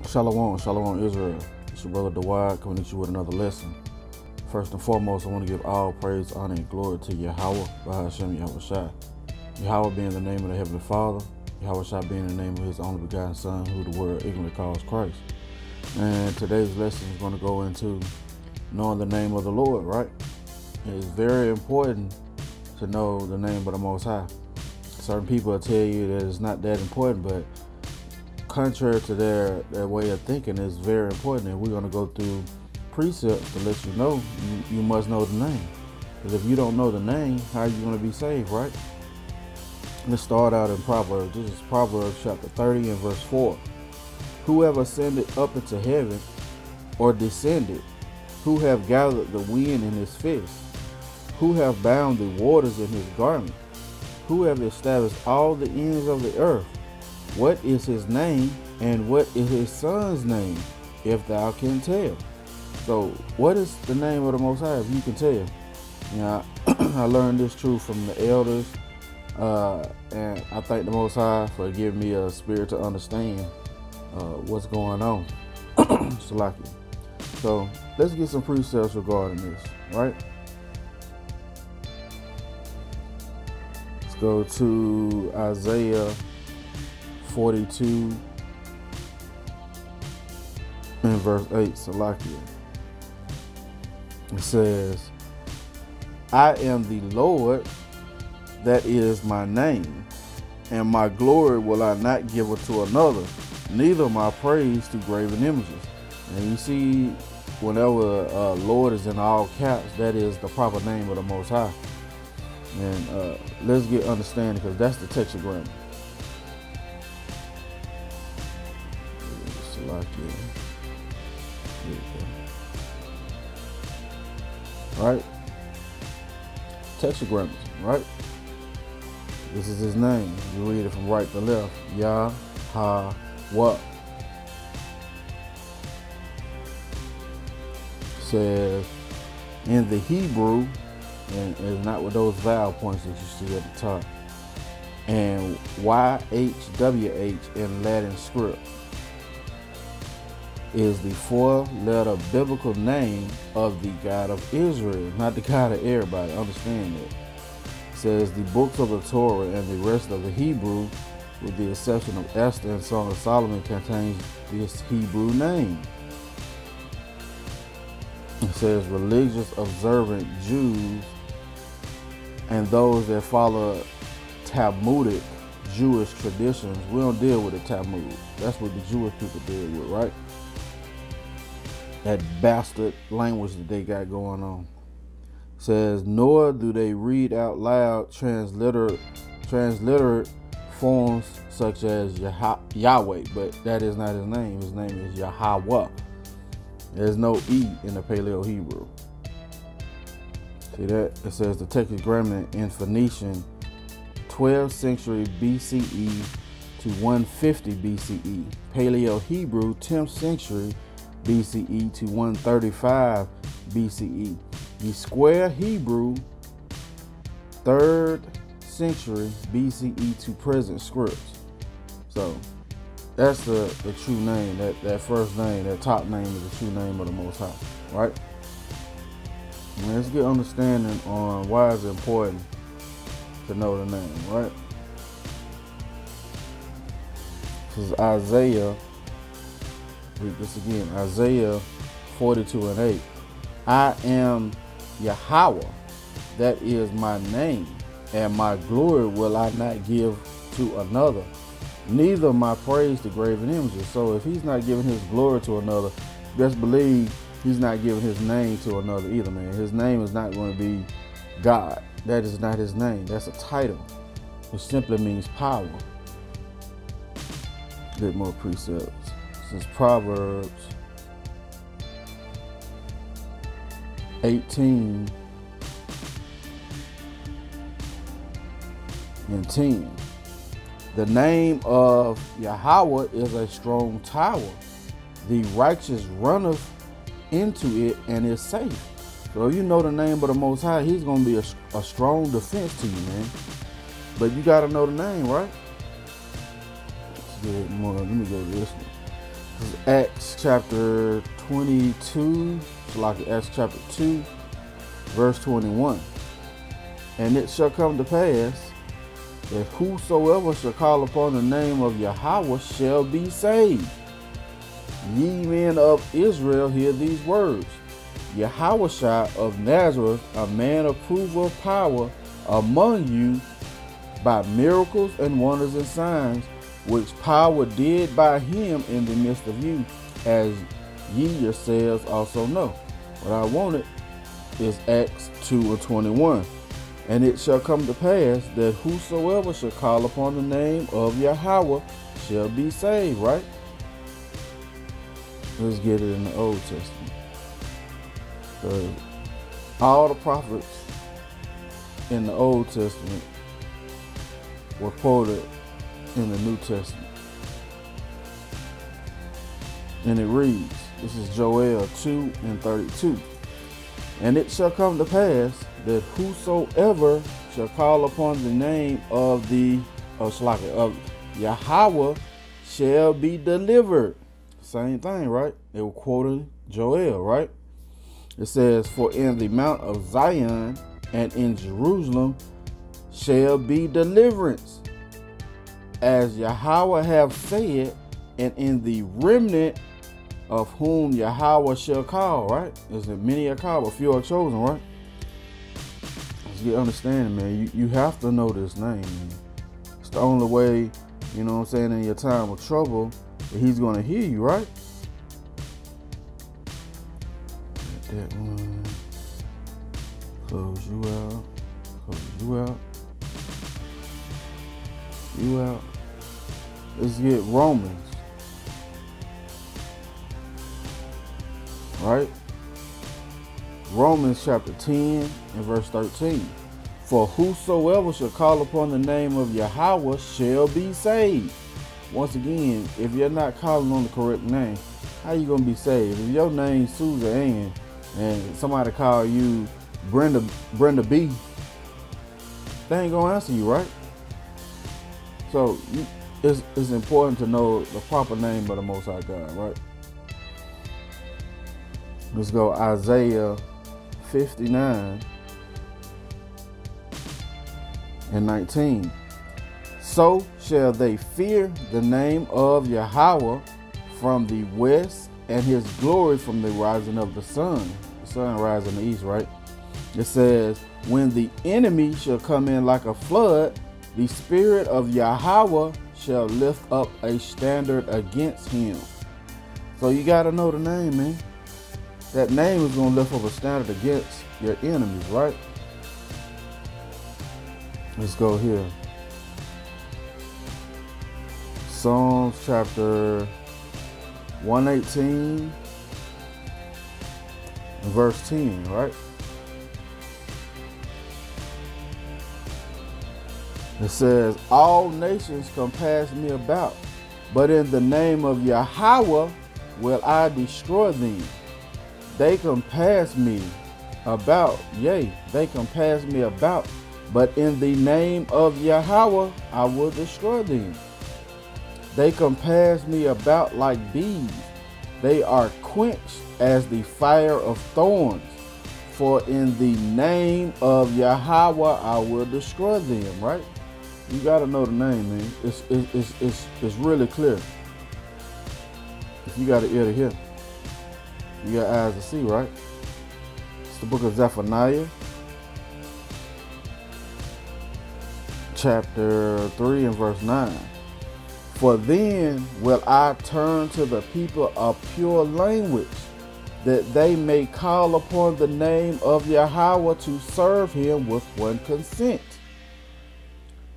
Shalom, Shalom Israel. It's your brother Dawad coming at you with another lesson. First and foremost, I want to give all praise, honor, and glory to Yahweh, Yahawashi. Yahweh being the name of the Heavenly Father, Yahawashi being the name of His only begotten Son, who the world ignorantly calls Christ. And today's lesson is going to go into knowing the name of the Lord, right? It's very important to know the name of the Most High. Certain people will tell you that it's not that important, but contrary to their way of thinking, is very important, and we're going to go through precepts to let you know you must know the name. Because if you don't know the name, how are you going to be saved, right? Let's start out in Proverbs. This is Proverbs chapter 30 and verse 4. Whoever ascended up into heaven, or descended, who have gathered the wind in his fist, who have bound the waters in his garment, who have established all the ends of the earth. What is his name, and what is his son's name, if thou can tell? So, what is the name of the Most High, if you can tell? Now, I learned this truth from the elders, and I thank the Most High for giving me a spirit to understand what's going on. Salaki. So, let's get some precepts regarding this, right? Let's go to Isaiah 42 and verse 8, Salakia. It says, I am the Lord, that is my name, and my glory will I not give unto another, neither my praise to graven images. And you see, whenever Lord is in all caps, that is the proper name of the Most High. And let's get understanding, because that's the tetragram. Right? Tetragrammaton, right? This is his name. You read it from right to left. Yah-ha-wah. Says in the Hebrew, and it's not with those vowel points that you see at the top, and YHWH in Latin script, is the four-letter biblical name of the God of Israel, not the God of everybody. Understand that. It says the books of the Torah and the rest of the Hebrew, with the exception of Esther and Song of Solomon, contains this Hebrew name. It says religious observant Jews and those that follow Talmudic Jewish traditions. We don't deal with the Talmud. That's what the Jewish people deal with, right? That bastard language that they got going on. It says, nor do they read out loud transliterate forms such as Yahweh, but that is not his name. His name is Yahweh. There's no E in the Paleo Hebrew. See that? It says the tetragrammaton in Phoenician, 12th century BCE to 150 BCE. Paleo Hebrew, 10th century BCE to 135 BCE. The square Hebrew, 3rd century BCE to present scripts. So that's the true name. That first name, that top name, is the true name of the Most High, right? And let's get understanding on why it's important to know the name, right? This is Isaiah. Read this again. Isaiah 42 and 8. I am Yahweh, that is my name, and my glory will I not give to another, neither my praise to graven images. So if he's not giving his glory to another, best believe he's not giving his name to another either, man. His name is not going to be God. That is not his name. That's a title, which simply means power. Get more precepts. This is Proverbs 18 and 10. The name of Yahweh is a strong tower. The righteous runneth into it and is safe. So you know the name of the Most High, he's going to be a strong defense to you, man. But you got to know the name, right? Let's get more. Let me go to this one. This is Acts chapter 22, like Acts chapter 2, verse 21. And it shall come to pass that whosoever shall call upon the name of Yahweh shall be saved. Ye men of Israel, hear these words. Yahawashi of Nazareth, a man approved of power among you by miracles and wonders and signs, which power did by him in the midst of you, as ye yourselves also know. What I wanted is Acts 2:21. And it shall come to pass that whosoever shall call upon the name of Yahweh shall be saved, right? Let's get it in the Old Testament. All the prophets in the Old Testament were quoted in the New Testament. And it reads, this is Joel 2:32. And it shall come to pass that whosoever shall call upon the name of of Yahweh shall be delivered. Same thing, right? They were quoting Joel, right? It says, for in the Mount of Zion and in Jerusalem shall be deliverance, as Yahweh have said, and in the remnant of whom Yahweh shall call, right? There's many are called, but few are chosen, right? Let's get understanding, man. You have to know this name, man. It's the only way, you know what I'm saying, in your time of trouble, that he's going to hear you, right? That one. Close you out. Close you out. You out. Let's get Romans. Right? Romans chapter 10 and verse 13. For whosoever shall call upon the name of Yahweh shall be saved. Once again, if you're not calling on the correct name, how you gonna be saved? If your name's Susan Ann and somebody call you Brenda B, they ain't gonna answer you, right? So it's important to know the proper name of the Most High God, right? Let's go Isaiah 59 and 19. So shall they fear the name of Yahweh from the west, and his glory from the rising of the sun. The sun rises in the east, right? It says, when the enemy shall come in like a flood, the spirit of Yahweh shall lift up a standard against him. So you got to know the name, man. That name is going to lift up a standard against your enemies, right? Let's go here. Psalms chapter 118, verse 10, right? It says, all nations compass me about, but in the name of Yahweh will I destroy them. They compass me about, yea, they compass me about, but in the name of Yahweh I will destroy them. They compass me about like bees. They are quenched as the fire of thorns. For in the name of Yahweh I will destroy them, right? You got to know the name, man. It's really clear. If you got an ear to hear, you got eyes to see, right? It's the book of Zephaniah, chapter 3 and verse 9. For then will I turn to the people a pure language, that they may call upon the name of Yahweh to serve him with one consent.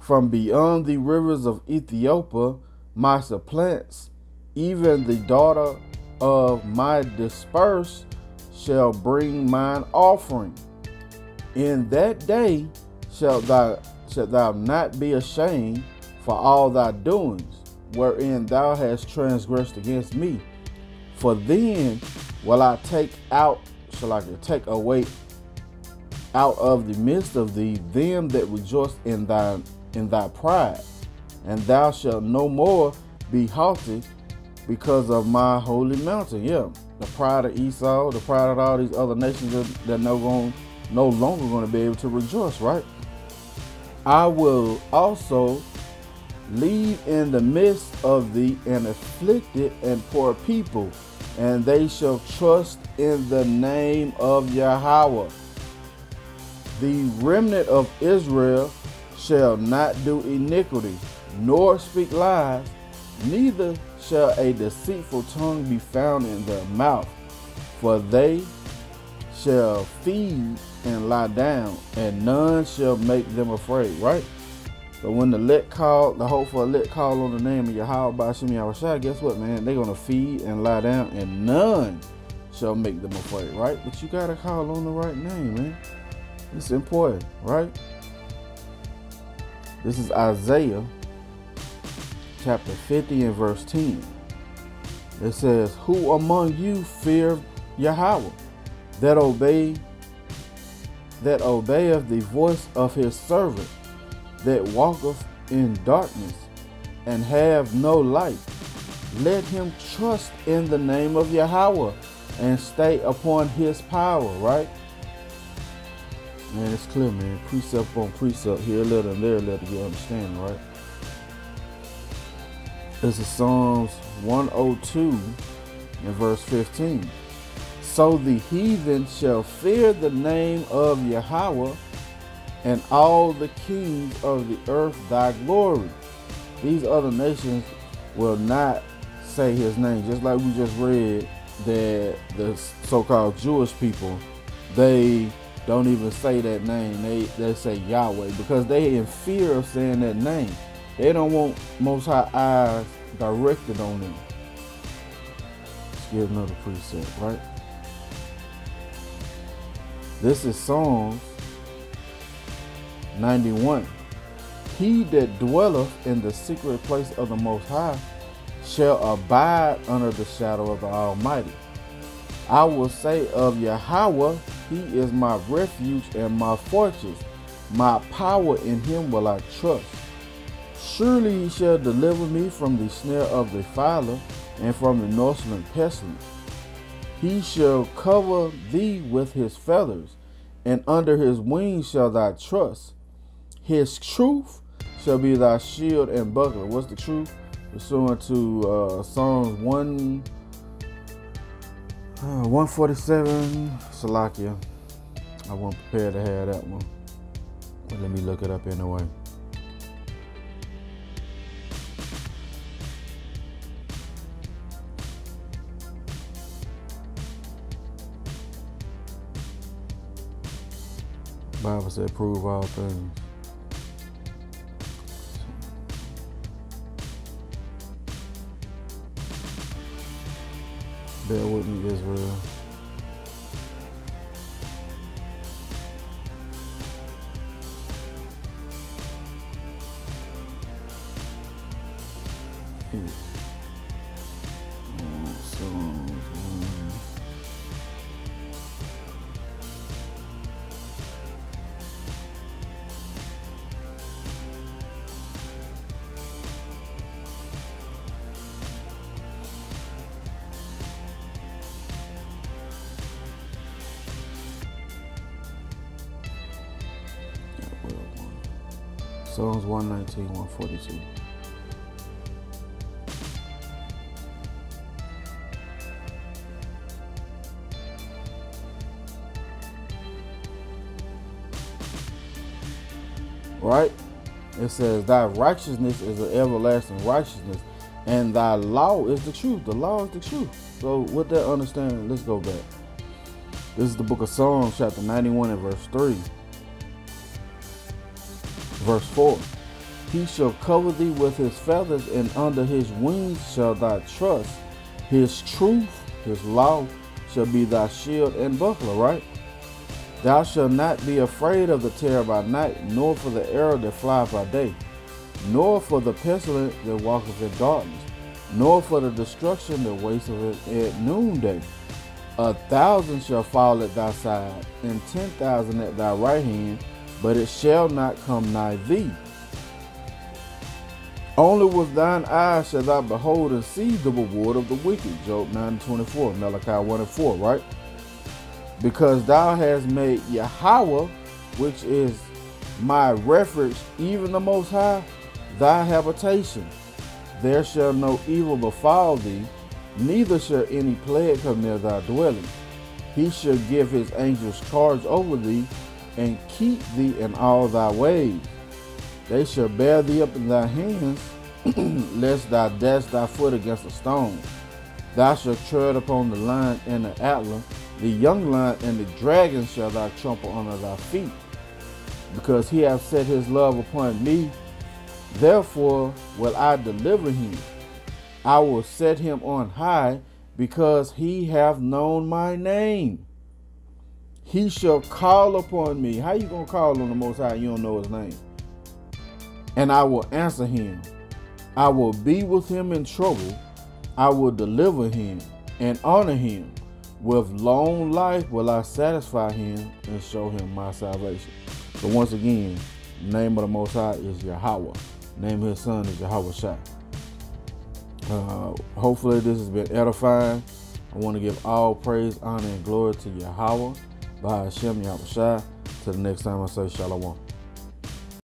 From beyond the rivers of Ethiopia, my supplants, even the daughter of my dispersed, shall bring mine offering. In that day shalt thou not be ashamed for all thy doings, wherein thou hast transgressed against me. For then will I take away out of the midst of thee them that rejoice in thy pride, and thou shalt no more be haughty, because of my holy mountain. Yeah, the pride of Esau, the pride of all these other nations that no longer going to be able to rejoice, right? I will also leave in the midst of thee an afflicted and poor people, and they shall trust in the name of Yahweh. The remnant of Israel shall not do iniquity, nor speak lies, neither shall a deceitful tongue be found in their mouth, for they shall feed and lie down, and none shall make them afraid, right? So when the hopeful elect call on the name of Yahweh by Hashem Yahawashi, guess what, man? They're going to feed and lie down, and none shall make them afraid, right? But you got to call on the right name, man. It's important, right? This is Isaiah chapter 50 and verse 10. It says, who among you fear Yahweh, that obeyeth the voice of his servant, that walketh in darkness and have no light? Let him trust in the name of Yahweh and stay upon his power, right? Man, it's clear, man. Precept on precept, here a little and there a little, you understand, right? This is Psalms 102 and verse 15. So the heathen shall fear the name of Yahweh, and all the kings of the earth thy glory. These other nations will not say his name. Just like we just read that the so-called Jewish people, they don't even say that name. They say Yahweh because they in fear of saying that name. They don't want Most High eyes directed on them. Let's give another precept, right? This is Psalms 91. He that dwelleth in the secret place of the Most High shall abide under the shadow of the Almighty. I will say of Yahweh, he is my refuge and my fortress. My power in him will I trust. Surely he shall deliver me from the snare of the fowler and from the Northland pestilence. He shall cover thee with his feathers, and under his wings shall thou trust. His truth shall be thy shield and buckler. What's the truth? Pursuant to Psalms 147. Salakia. I wasn't prepared to have that one, but let me look it up anyway. Bible said, prove all things. Bear with me, Israel. Psalms 119, 142. Right? It says, thy righteousness is an everlasting righteousness, and thy law is the truth. The law is the truth. So with that understanding, let's go back. This is the book of Psalms, chapter 91 and verse 3. Verse 4. He shall cover thee with his feathers, and under his wings shall thou trust. His truth, his law, shall be thy shield and buckler, right? Thou shalt not be afraid of the terror by night, nor for the arrow that flieth by day, nor for the pestilence that walketh in darkness, nor for the destruction that wasteth at noonday. 1,000 shall fall at thy side, and 10,000 at thy right hand, but it shall not come nigh thee. Only with thine eyes shall thou behold and see the reward of the wicked. Job 9:24, Malachi 1:4, right? Because thou hast made Yahweh, which is my refuge, even the Most High, thy habitation. There shall no evil befall thee, neither shall any plague come near thy dwelling. He shall give his angels charge over thee, and keep thee in all thy ways. They shall bear thee up in thy hands, lest thou dash thy foot against a stone. Thou shalt tread upon the lion and the Eccl, the young lion and the dragon shall thou trample under thy feet. Because he hath set his love upon me, therefore will I deliver him. I will set him on high, because he hath known my name. He shall call upon me. How you gonna call on the Most High? You don't know his name. And I will answer him. I will be with him in trouble. I will deliver him and honor him. With long life will I satisfy him and show him my salvation. So once again, the name of the Most High is Yahweh. The name of his son is Yahawashi. Hopefully this has been edifying. I want to give all praise, honor, and glory to Yahweh, by Hashem Yahawashi. Till the next time I say Shalom.